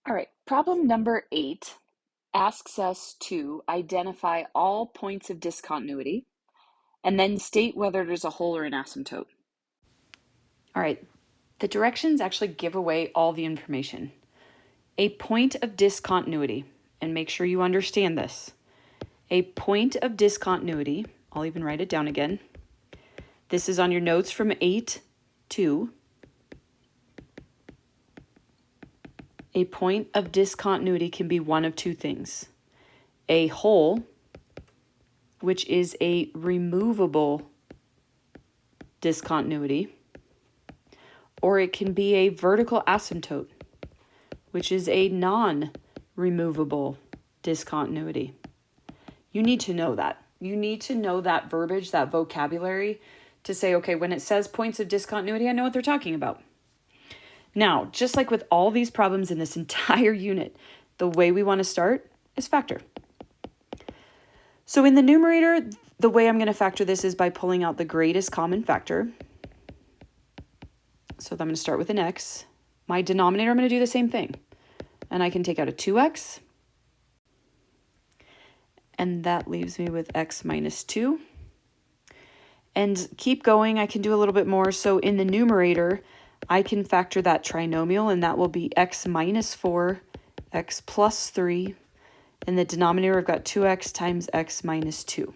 All right, problem number 8 asks us to identify all points of discontinuity and then state whether there's a hole or an asymptote. All right, the directions actually give away all the information. A point of discontinuity, and make sure you understand this. A point of discontinuity, I'll even write it down again. This is on your notes from 8-2. A point of discontinuity can be one of two things. A hole, which is a removable discontinuity, or it can be a vertical asymptote, which is a non-removable discontinuity. You need to know that. You need to know that verbiage, that vocabulary, to say, okay, when it says points of discontinuity, I know what they're talking about. Now, just like with all these problems in this entire unit, the way we want to start is factor. So in the numerator, the way I'm going to factor this is by pulling out the greatest common factor. So I'm going to start with an x. My denominator, I'm going to do the same thing. And I can take out a 2x. And that leaves me with x minus 2. And keep going, I can do a little bit more. So in the numerator, I can factor that trinomial, and that will be x minus 4, x plus 3. In the denominator, I've got 2x times x minus 2.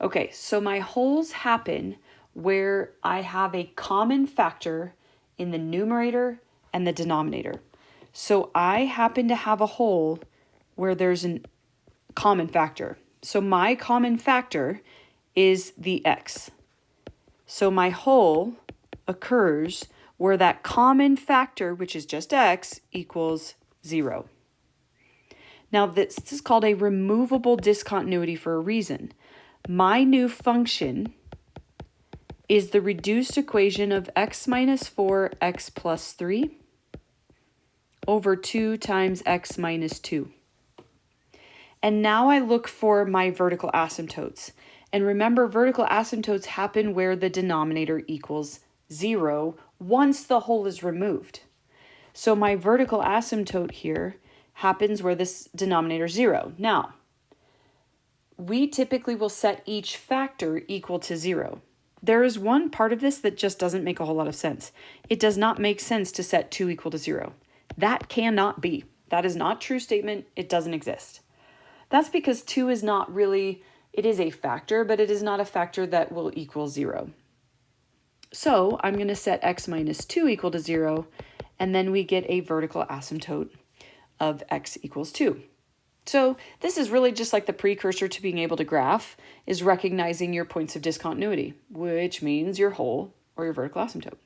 Okay, so my holes happen where I have a common factor in the numerator and the denominator. So I happen to have a hole where there's a common factor. So my common factor is the x. So my hole occurs where that common factor, which is just x, equals 0. Now this is called a removable discontinuity for a reason. My new function is the reduced equation of x minus 4, x plus 3 over 2 times x minus 2. And now I look for my vertical asymptotes. And remember, vertical asymptotes happen where the denominator equals 0 once the hole is removed. So my vertical asymptote here happens where this denominator is 0. Now, we typically will set each factor equal to 0. There is one part of this that just doesn't make a whole lot of sense. It does not make sense to set 2 equal to 0. That cannot be. That is not a true statement. It doesn't exist. That's because 2 is not really, it is a factor, but it is not a factor that will equal 0. So I'm going to set x minus 2 equal to 0, and then we get a vertical asymptote of x equals 2. So this is really just like the precursor to being able to graph, is recognizing your points of discontinuity, which means your hole or your vertical asymptote.